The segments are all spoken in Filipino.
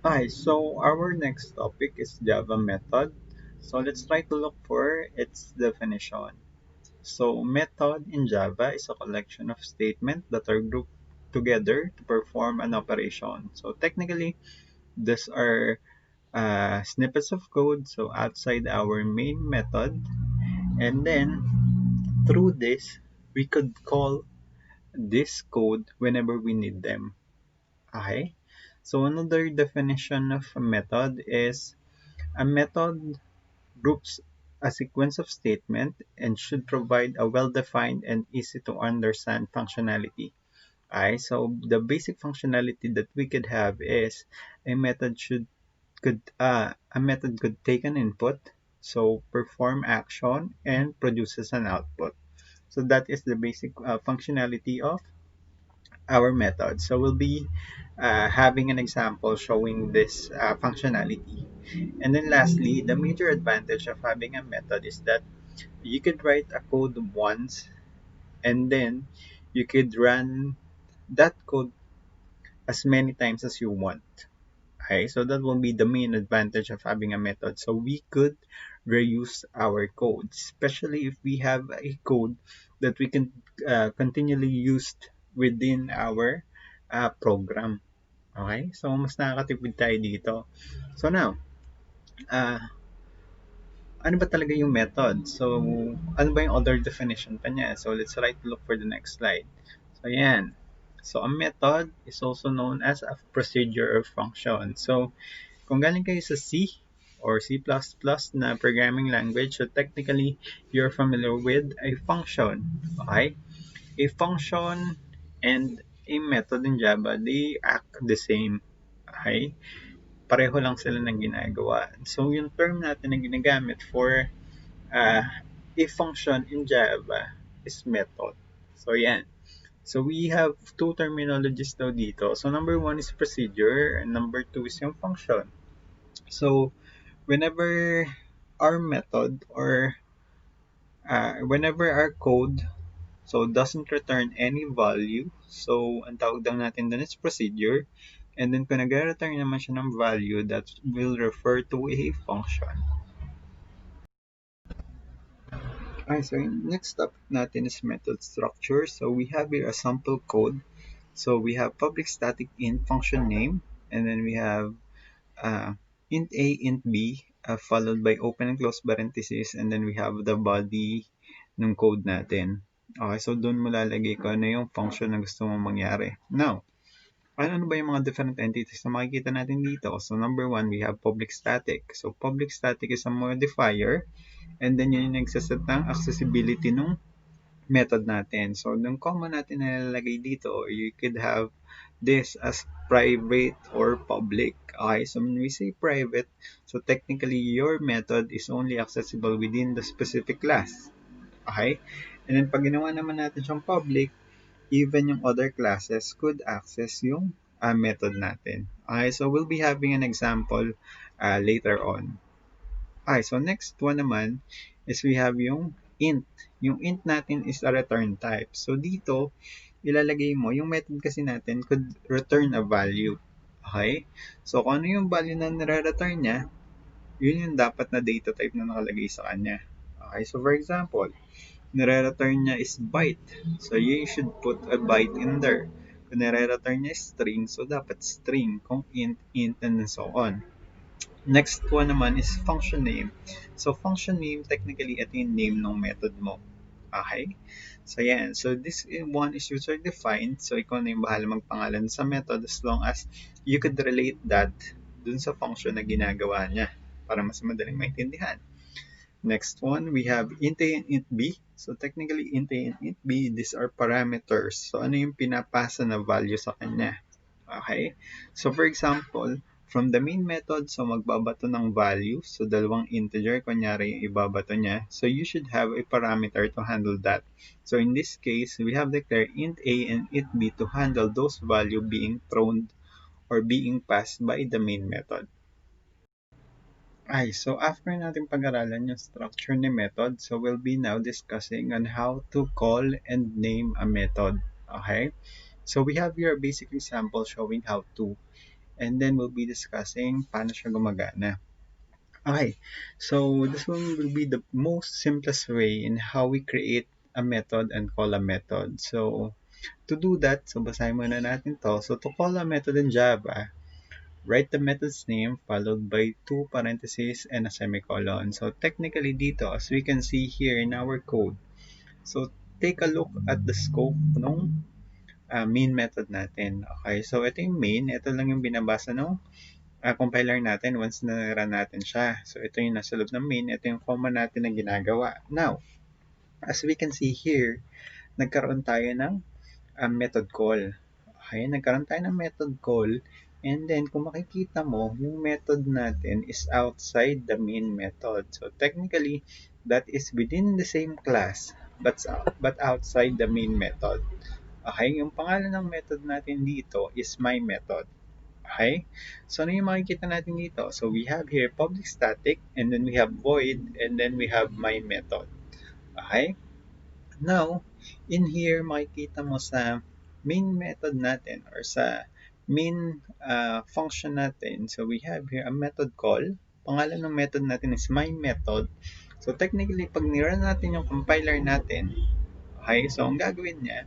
Hi, so our next topic is Java method. So let's try to look for its definition. So method in Java is a collection of statements that are grouped together to perform an operation. So technically, these are snippets of code so outside our main method, and then through this we could call this code whenever we need them. Okay. So another definition of a method is a method groups a sequence of statements and should provide a well-defined and easy to understand functionality. Alright, so the basic functionality that we could have is a method could take an input, so perform action and produces an output. So that is the basic functionality of our method. So we'll be having an example showing this functionality. And then lastly, the major advantage of having a method is that you could write a code once and then you could run that code as many times as you want. Okay, so that will be the main advantage of having a method. So we could reuse our code, especially if we have a code that we can continually use within our program. Okay, so mas nakakatipid tayo dito. So now, uh, ano ba talaga yung method? So, ano ba yung other definition pa niya? So, let's try to look for the next slide. So, yan. So, a method is also known as a procedure or function. So, kung galing kayo sa C or C++ na programming language, so technically, you're familiar with a function. Okay? A function and a method in Java, they act the same. Okay? Pareho lang sila ng ginagawa. So, yung term natin na ginagamit for uh, a function in Java is method. So, yan. So, we have two terminologies daw dito. So, number one is procedure and number two is yung function. So, whenever our method or whenever our code so doesn't return any value, so ang tawag lang natin dun is procedure. And then kung nag-return naman siya ng value, that will refer to a function. Okay, so yung next topic natin is method structure. So we have here a sample code. So we have public static int function name, and then we have int a, int b, followed by open and close parentheses, and then we have the body ng code natin. Okay, so doon mo lalagay ko ano yung function na gusto mong mangyari. Now, ano ba yung mga different entities na makikita natin dito? So number one, we have public static. So public static is a modifier, and then yun yung nagsaset ng accessibility ng method natin. So yung common natin na nilalagay dito, you could have this as private or public. Okay, so when we say private, so technically your method is only accessible within the specific class. Okay? And then pag ginawa naman natin siyang public, even yung other classes could access yung method natin. Okay, so we'll be having an example later on. Okay, so next one naman is we have yung int. Yung int natin is a return type. So dito, ilalagay mo, yung method kasi natin could return a value. Okay? So kung ano yung value na nire-return niya, yun yung dapat na data type na nakalagay sa kanya. Okay, so for example, nire-return niya is byte. So you should put a byte in there. Kung nire-return niya is string, so dapat string. Kung int, and so on. Next one naman is function name. So function name, technically, ito yung name ng method mo. Okay? So yan. So this one is user defined. So ikaw na yung bahala magpangalan sa method as long as you could relate that dun sa function na ginagawa niya para mas madaling maintindihan. Next one, we have int A and int B. So technically, int A and int B, these are parameters. So ano yung pinapasa na value sa kanya? Okay? So for example, from the main method, so magbabato ng value. So dalawang integer, kunyari yung ibabato niya. So you should have a parameter to handle that. So in this case, we have declared int A and int B to handle those value being thrown or being passed by the main method. So after natin pag-aralan yung structure ni method, so we'll be now discussing on how to call and name a method. Okay? So we have here a basic example showing how to. and then we'll be discussing paano siya gumagana. Okay, so this one will be the most simplest way in how we create a method and call a method. So to do that, so basahin muna natin to. So to call a method in Java, write the method's name followed by two parentheses and a semicolon. So technically dito, as we can see here in our code, so take a look at the scope ng main method natin. Okay, so ito yung main, ito lang yung binabasa ng compiler natin once na run natin siya. So ito yung nasa loob ng main, ito yung command natin na ginagawa. Now, as we can see here, nagkaroon tayo ng method call. Okay, nagkaroon tayo ng method call, and then kung makikita mo, yung method natin is outside the main method. So technically, that is within the same class, but outside the main method. Okay, yung pangalan ng method natin dito is my method. Okay, so ano yung makikita natin dito? So we have here public static, and then we have void, and then we have my method. Okay, now, in here, makikita mo sa main method natin or sa main function natin. So, we have here a method call. Pangalan ng method natin is my method. So, technically, pag nirun natin yung compiler natin, okay, so ang gagawin niya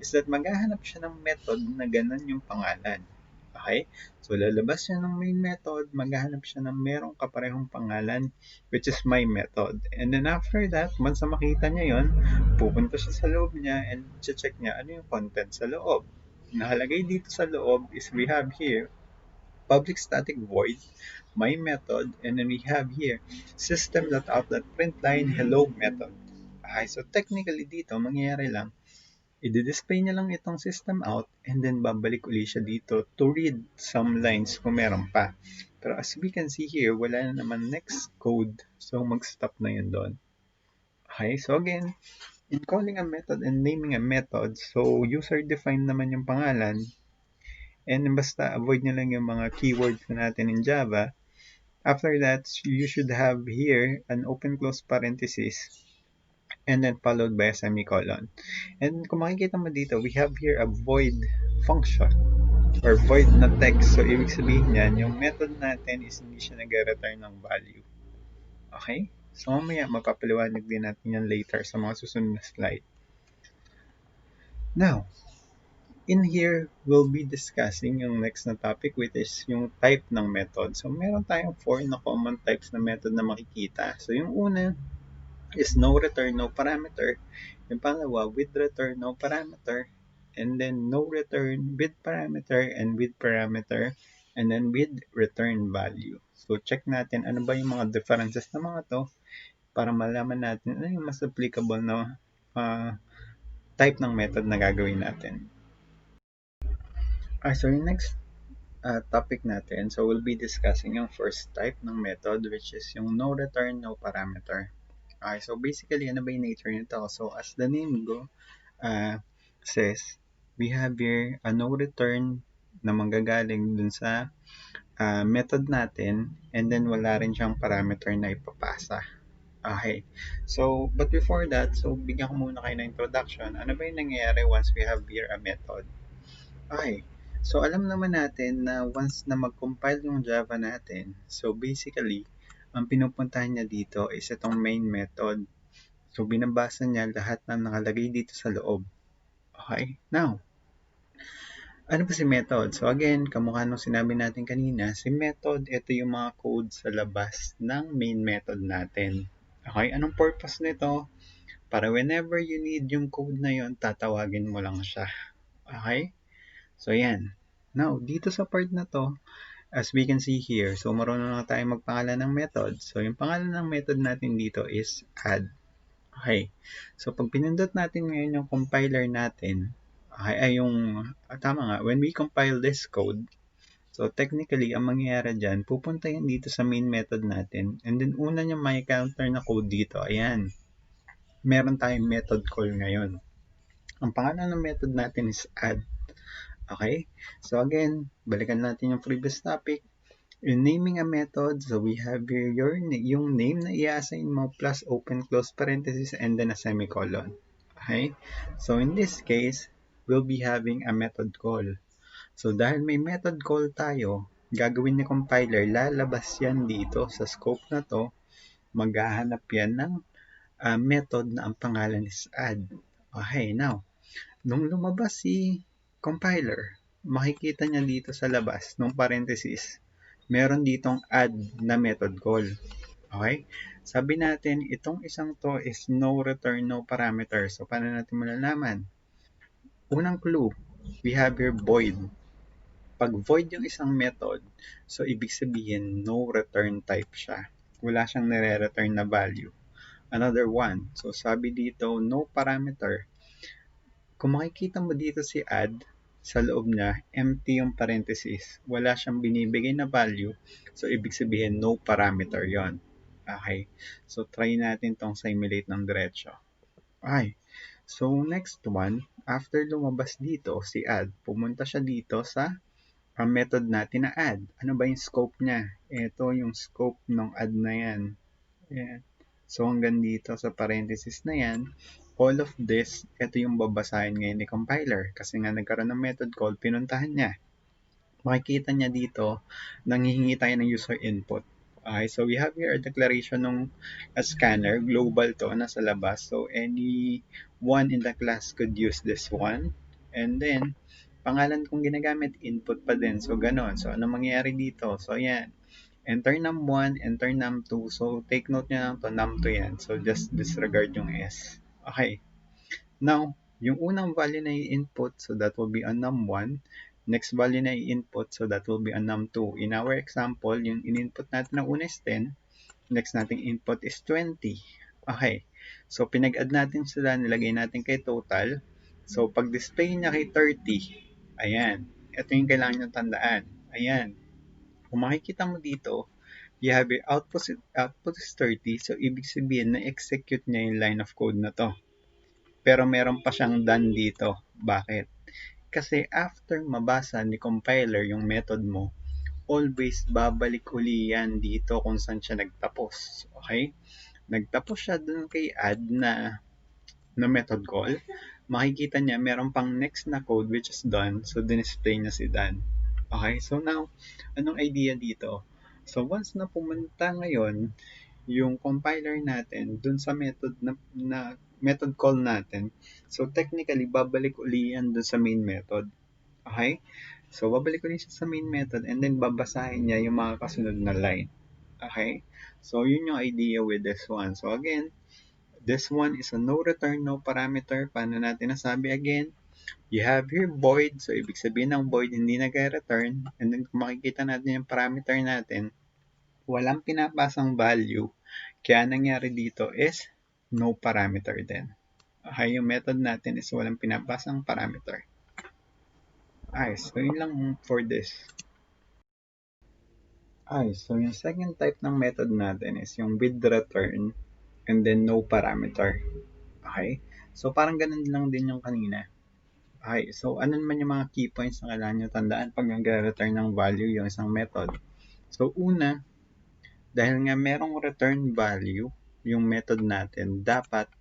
is that maghahanap siya ng method na ganun yung pangalan. Okay? So, lalabas siya ng main method, maghahanap siya ng merong kaparehong pangalan, which is my method. And then after that, once na makita niya yon, pupunta siya sa loob niya and check niya ano yung content sa loob. Nakalagay dito sa loob is we have here public static void, my method, and then we have here system.out.println hello method. Okay, so technically dito, mangyayari lang, i-display niya lang itong system out and then babalik uli siya dito to read some lines kung meron pa. Pero as we can see here, wala na naman next code. So mag-stop na yun doon. Okay, so again, in calling a method and naming a method, so user-defined naman yung pangalan, and basta avoid nyo lang yung mga keywords natin in Java. After that, you should have here an open close parenthesis and then followed by a semicolon. And kung makikita mo dito, we have here a void function or void na text. So, ibig sabihin yan, yung method natin is hindi siya nag-return ng value. Okay? So, mamaya mapapaliwanag din natin yan later sa mga susunod na slide. Now, in here, we'll be discussing yung next na topic, which is yung type ng method. So, meron tayong 4 na common types na method na makikita. So, yung una is no return, no parameter. Yung pangalawa, with return, no parameter. And then no return with parameter and with parameter. And then with return value. So check natin ano ba yung mga differences ng mga to para malaman natin ano yung mas applicable na type ng method na gagawin natin. So yung next topic natin, so we'll be discussing yung first type ng method, which is yung no return, no parameter. Okay, so basically, ano ba yung nature nito? So, as the name says, we have here a no return na manggagaling dun sa method natin, and then wala rin siyang parameter na ipapasa. Okay, so, but before that, so bigyan ko muna kayo ng introduction. Ano ba yung nangyayari once we have here a method? Okay, so alam naman natin na once na mag-compile yung Java natin, so basically, ang pinupuntahan niya dito is itong main method. So, binabasa niya lahat ng nakalagay dito sa loob. Okay? Now, ano ba si method? So, again, kamukha nung sinabi natin kanina, si method, ito yung mga code sa labas ng main method natin. Okay? Anong purpose nito? Para whenever you need yung code na yon, tatawagin mo lang siya. Okay? So, yan. Now, dito sa part na to, as we can see here, so marunong na tayo magpangalan ng method. So, yung pangalan ng method natin dito is add. Okay. So, pag pinindot natin ngayon yung compiler natin, ay yung, tama nga, when we compile this code, so technically, ang mangyayari dyan, pupunta yan dito sa main method natin, and then una niya may counter na code dito, ayan. Meron tayong method call ngayon. Ang pangalan ng method natin is add. Okay? So again, balikan natin yung previous topic. In naming a method, so we have here yung name na i-assign mo plus open close parenthesis and then a semicolon. Okay? So in this case, we'll be having a method call. So dahil may method call tayo, gagawin ni compiler, lalabas yan dito sa scope na to, maghahanap yan ng method na ang pangalan is add. Okay, now, nung lumabas si compiler, makikita niya dito sa labas, nung parenthesis, meron ditong add na method call. Okay? Sabi natin, itong isang to is no return, no parameter. So, paano natin malalaman? Unang clue, we have here void. Pag void yung isang method, so ibig sabihin no return type siya. Wala siyang nire-return na value. Another one, so sabi dito no parameter. Kung makikita mo dito si add, sa loob niya, empty yung parenthesis. Wala siyang binibigay na value. So, ibig sabihin, no parameter yon. Okay. So, try natin tong simulate ng diretso. Okay. So, next one, after lumabas dito si add, pumunta siya dito sa ang method natin na add. Ano ba yung scope niya? Ito yung scope ng add na yan. Ayan. So, hanggang dito sa parenthesis na yan, all of this, ito yung babasahin ngayon ni compiler. Kasi nga nagkaroon ng method call, pinuntahan niya. Makikita niya dito, nanghihingi tayo ng user input. Okay, so we have here a declaration ng scanner, global to, nasa labas. So, anyone in the class could use this one. And then, pangalan kong ginagamit, input pa din. So, ganon. So, ano mangyayari dito? So, yan. Enter num1, enter num2. So, take note nyo lang to, num2 yan. So, just disregard yung S. Okay. Now, yung unang value na i-input, so that will be a num1. Next value na i-input, so that will be a num2. In our example, yung in-input natin na una is 10. Next nating input is 20. Okay. So, pinag-add natin sila, nilagay natin kay total. So, pag-display niya kay 30, ayan. Ito yung kailangan nyo tandaan. Ayan. Kung makikita mo dito, you have your output is 30. So, ibig sabihin na-execute niya yung line of code na to. Pero meron pa siyang done dito. Bakit? Kasi after mabasa ni compiler yung method mo, always babalik uli yan dito kung saan siya nagtapos. Okay? Nagtapos siya dun kay add na method call. Makikita niya meron pang next na code which is done. So, dinisplay niya si done. Okay? So, now, anong idea dito? So, once na pumunta ngayon yung compiler natin dun sa method na method call natin, so technically babalik uli yan dun sa main method. Okay? So babalik uli siya sa main method and then babasahin niya yung mga kasunod na line. Okay? So yun yung idea with this one. So again, this one is a no return, no parameter. Paano natin nasabi again? You have here void. So ibig sabihin ng void hindi nag-return. And then kung makikita natin yung parameter natin, walang pinapasang value. Kaya nangyari dito is no parameter din. Okay, yung method natin is walang pinapasang parameter. Okay, so yun lang for this. Okay, so yung second type ng method natin is yung with return and then no parameter. Okay, so parang ganun lang din yung kanina. Okay, so ano naman yung mga key points na kailangan nyo tandaan pag nag-return ng value yung isang method? So una, dahil nga merong return value yung method natin, dapat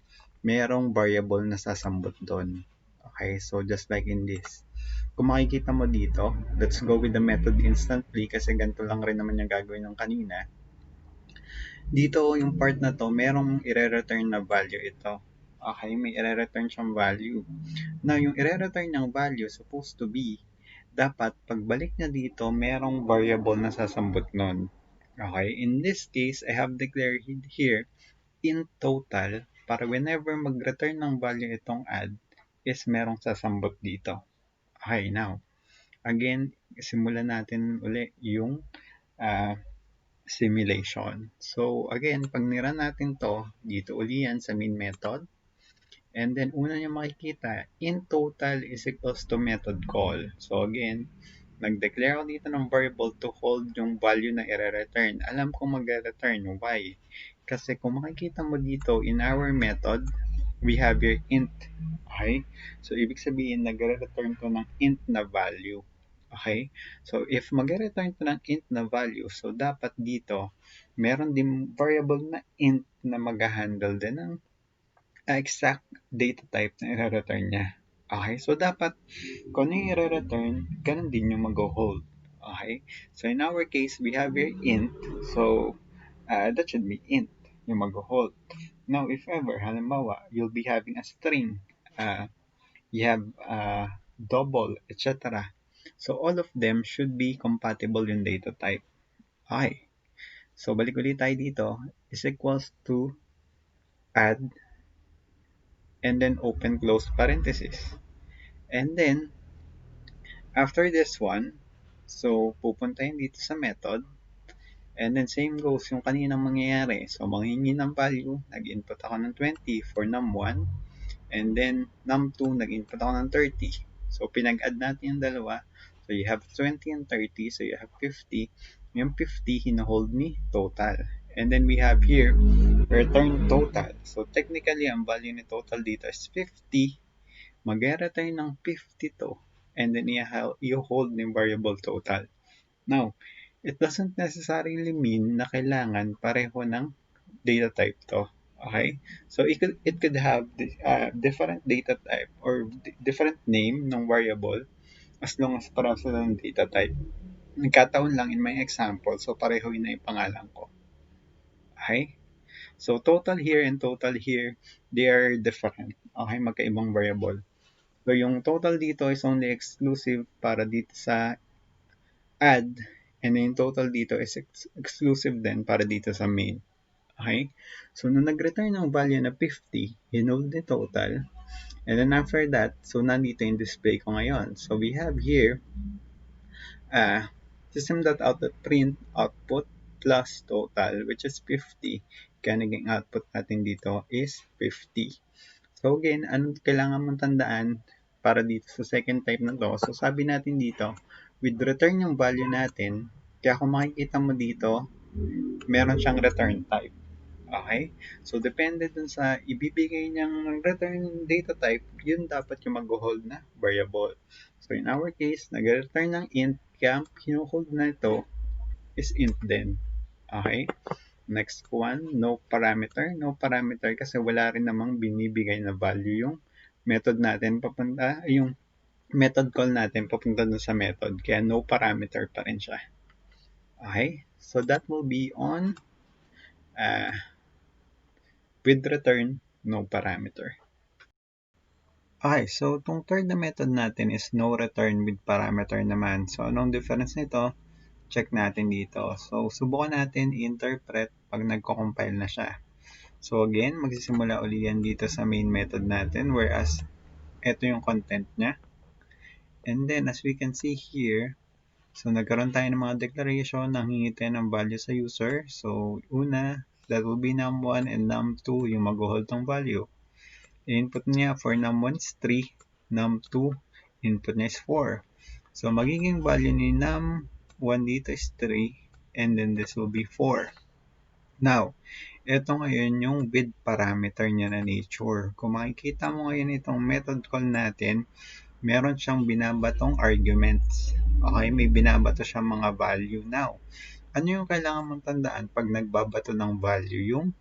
merong variable na sasambot doon. Okay, so just like in this. Kung makikita mo dito, let's go with the method instantly kasi ganito lang rin naman yung gagawin ng kanina. Dito, yung part na to, merong ire-return na value ito. Okay, may ire-return siyang value. Now, yung ire-return ng value supposed to be, dapat pagbalik niya dito, merong variable na sasambot nun. Okay, in this case, I have declared here in total para whenever mag-return ng value itong add is merong sasambot dito. Okay, now, again, simulan natin uli yung uh, simulation. So, again, pag nira natin to, dito uli yan sa main method. And then, una nyo makikita, in total is equals to method call. So, again, nag-declare ako dito ng variable to hold yung value na i-return. Alam kong mag-return. Why? Kasi kung makikita mo dito, in our method, we have your int. Okay? So, ibig sabihin, nag-return to ng int na value. Okay? So, if mag-return to ng int na value, so dapat dito, meron din variable na int na mag-handle din ng exact data type na i-return niya. Okay, so dapat kung ano yung i-return, ganun din yung mag-hold. Okay, so in our case, we have here int, so that should be int yung mag-hold. Now, if ever, halimbawa, you'll be having a string, you have double, etc. So all of them should be compatible yung data type. Okay, so balik ulit tayo dito, is equals to add and then open close parenthesis. And then, after this one, so pupuntahin dito sa method, and then same goes yung kaninang mangyayari. So manghingi ng value, nag-input ako ng 20 for num1, and then num2, nag-input ako ng 30. So pinag-add natin yung dalawa. So you have 20 and 30, so you have 50. Yung 50, hinahold ni total. And then we have here, return total. So technically, ang value ni total dito is 50. Mag-return ng 52, and then i-hold yung variable total. Now, it doesn't necessarily mean na kailangan pareho ng data type to. Okay? So, it could have different data type or different name ng variable as long as pareho sila ng data type. Nagkataon lang in my example, so pareho yun na yung pangalan ko. Okay? So, total here and total here, they are different. Okay? Magkaibang variable. So, yung total dito is only exclusive para dito sa add, and yung total dito is exclusive din para dito sa main. Okay? So, nung nag-return ng value na 50, hinold the total. And then after that, so nandito yung display ko ngayon. So, we have here system.out.print output plus total, which is 50. Kaya naging output natin dito is 50. So again, anong kailangan mong tandaan para dito sa second type na to? So sabi natin dito, with return yung value natin, kaya kung makikita mo dito, meron siyang return type. Okay? So depende dun sa ibibigay niyang return data type, yun dapat yung mag-hold na variable. So in our case, nag-return ng int, kaya ang pinuhold na ito is int din. Okay? Next one, no parameter. No parameter kasi wala rin namang binibigay na value yung method natin papunta, yung method call natin papunta dun sa method. Kaya no parameter pa rin siya. Okay? So that will be on with return, no parameter. Okay, so itong third na method natin is no return with parameter naman. So anong difference nito? Check natin dito. So subukan natin i-interpret pag nagko-compile na siya. So again, magsisimula uli yan dito sa main method natin, whereas ito yung content niya. And then as we can see here, so nagkaroon tayo ng mga declaration na hingi tayo ng value sa user. So una, that will be num1 and num2 yung mag-hold ng value. Input niya for num1 is 3, num2 input niya is 4. So magiging value ni num1 dito is 3, and then this will be 4. Now, ito ngayon yung with parameter niya na nature. Kung makikita mo ngayon itong method call natin, meron siyang binabatong arguments. Okay, may binabato siyang mga value. Now, ano yung kailangan mong tandaan pag nagbabato ng value yung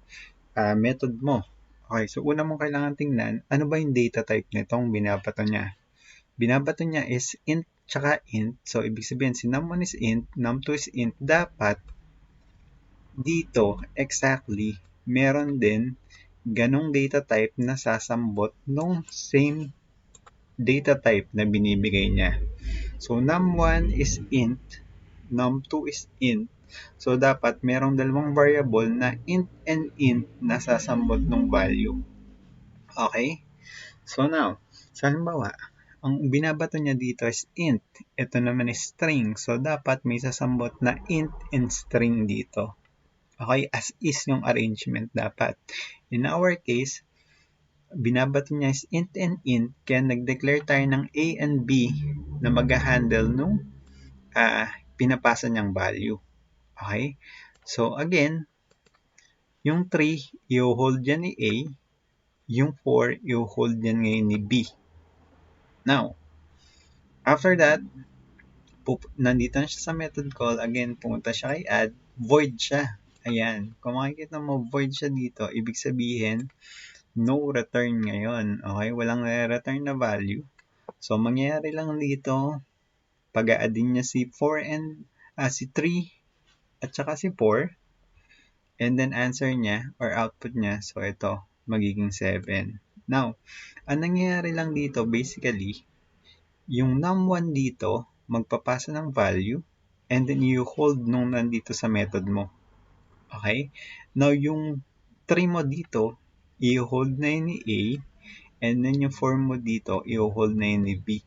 method mo? Okay, so una mong kailangan tingnan, ano ba yung data type nitong binabato niya? Binabato niya is int tsaka int. So, ibig sabihin, si num1 is int, num2 is int. Dapat, dito, exactly, meron din ganong data type na sasambot nung same data type na binibigay niya. So, num1 is int, num2 is int. So, dapat merong dalawang variable na int and int na sasambot ng value. Okay? So, now, sa halimbawa, ang binabato niya dito is int. Ito naman is string. So, dapat may sasambot na int and string dito. Okay? As is yung arrangement dapat. In our case, binabato niya is int and int, kaya nag-declare tayo ng A and B na mag-handle nung pinapasa niyang value. Okay? So, again, yung 3, i-hold yan ni A. Yung 4, i-hold yan ngayon ni B. Now, after that, nandito na siya sa method call. Again, pumunta siya kay add. Void siya. Ayan. Kung makikita mo, void siya dito. Ibig sabihin, no return ngayon. Okay? Walang return na value. So, mangyayari lang dito, pag-a-addin niya si 3 at saka si 4, and then answer niya or output niya, so ito, magiging 7. Now, ang nangyayari lang dito, basically, yung num1 dito, magpapasa ng value, and then you hold nung nandito sa method mo. Okay? Now, yung 3 mo dito, i-hold na yun ni A, and then yung 4 mo dito, i-hold na yun ni B.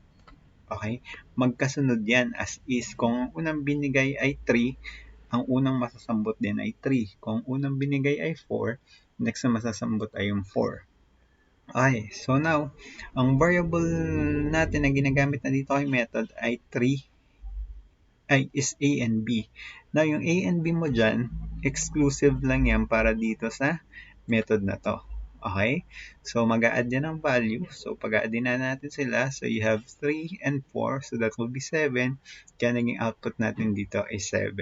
Okay? Magkasunod yan as is. Kung ang unang binigay ay 3, ang unang masasambot din ay 3. Kung ang unang binigay ay 4, next na masasambot ay yung 4. Okay, so now, ang variable natin na ginagamit na dito kay method ay 3 is A and B. Now, yung A and B mo dyan, exclusive lang yan para dito sa method na to. Okay? So, mag-a-add yan ng value. So, pag-a-addin na natin sila. So, you have 3 and 4. So, that will be 7. Kaya naging output natin dito ay 7.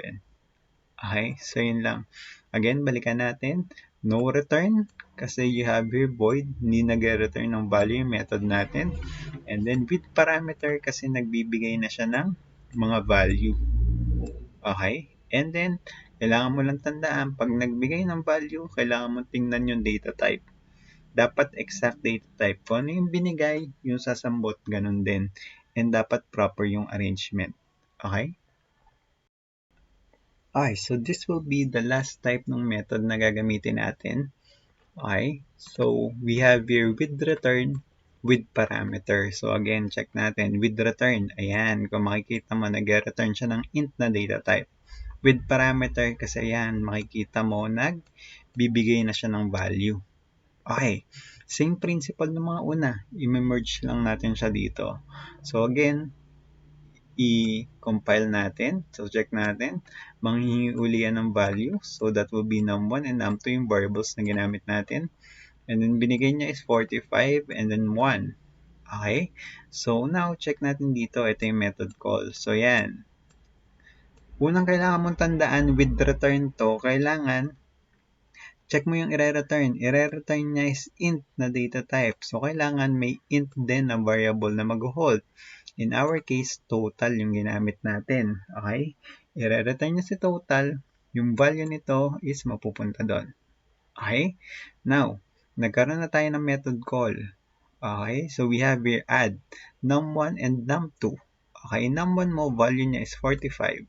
Okay? So, yun lang. Again, balikan natin. No return. Kasi you have here void. Hindi nag-return ng value yung method natin. And then, with parameter kasi nagbibigay na siya ng mga value. Okay? And then, kailangan mo lang tandaan, pag nagbigay ng value, kailangan mo tingnan yung data type. Dapat exact data type. Kung ano yung binigay, yung sasambot, ganun din. And dapat proper yung arrangement. Okay? Okay, so this will be the last type ng method na gagamitin natin. Okay? So, we have here with return, with parameter. So, again, check natin. With return, ayan, kung makikita mo, nag-return siya ng int na data type. With parameter, kasi ayan, makikita mo, nagbibigay na siya ng value. Okay, same principle ng mga una. I-merge lang natin siya dito. So, again, i-compile natin. So, check natin. Manghihingi uli yan ng value. So, that will be num1 and num2 yung variables na ginamit natin. And then, binigay niya is 45 and then 1. Okay? So, now, check natin dito. Ito yung method call. So, yan. Unang kailangan mong tandaan with return to, kailangan check mo yung i-return. I-return niya is int na data type. So, kailangan may int din na variable na mag-hold. In our case, total yung ginamit natin. Okay? I-return niya si total. Yung value nito is mapupunta doon. Okay? Now, nagkaroon na tayo ng method call. Okay? So, we have here add num1 and num2. Okay? Num1 mo, value niya is 45.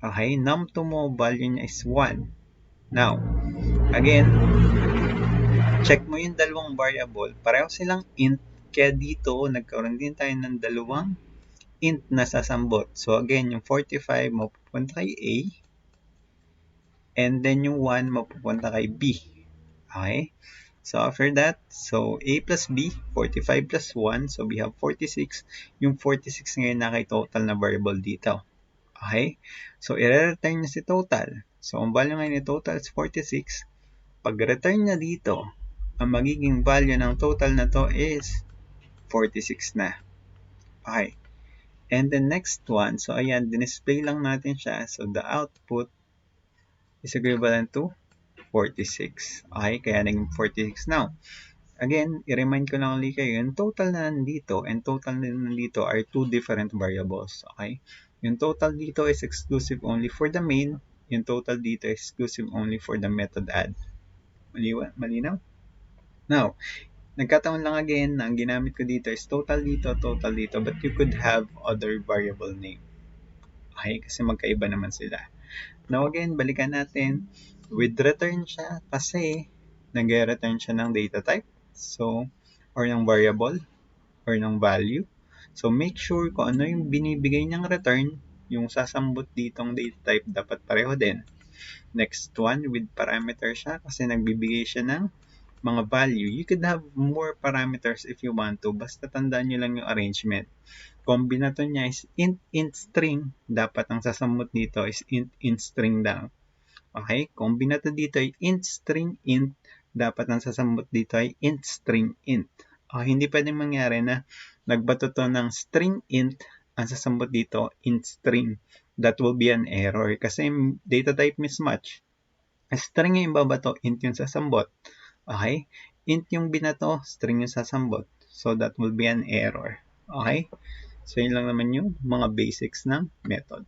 Okay? Num2 mo, value niya is 1. Now, again, check mo yung dalawang variable. Pareho silang int. Kaya dito, nagkaroon din tayo ng dalawang int na sasambot. So, again, yung 45 mapupunta kay A. And then yung 1 mapupunta kay B. Okay? So, after that, so A plus B, 45 plus 1. So, we have 46. Yung 46 ngayon na kay total na variable dito. Okay? So, i-return niya si total. So, ang value ngayon ni total is 46. Pag-return niya dito, ang magiging value ng total na to is 46 na. Okay. And the next one, so ayan, display lang natin siya. So, the output is equivalent to 46. Okay, kaya naging 46. Now, again, i-remind ko lang ulit kayo, yung total na nandito and total na nandito are two different variables. Okay? Yung total dito is exclusive only for the main. Yung total dito is exclusive only for the method add. Malinaw? Now, nagkataon lang again na ang ginamit ko dito is total dito, but you could have other variable name. Okay, kasi magkaiba naman sila. Now again, balikan natin. With return siya kasi nag-return siya ng data type. So, or ng variable, or ng value. So, make sure kung ano yung binibigay niyang return, yung sasambot ditong data type dapat pareho din. Next one, with parameter siya kasi nagbibigay siya ng mga value. You could have more parameters if you want to. Basta tandaan nyo lang yung arrangement. Kombinato niya is int string. Dapat ang sasambot dito is int string lang. Okay? Kombinato dito ay int string int. Dapat ang sasambot dito ay int string int. Okay? Hindi pwedeng mangyari na nagbato to ng string int. Ang sasambot dito int string. That will be an error kasi data type mismatch. String yung babato, int yung sasambot. Okay? Int yung binato, string yung sasambot. So that will be an error. Okay? So yun lang naman yung mga basics ng method.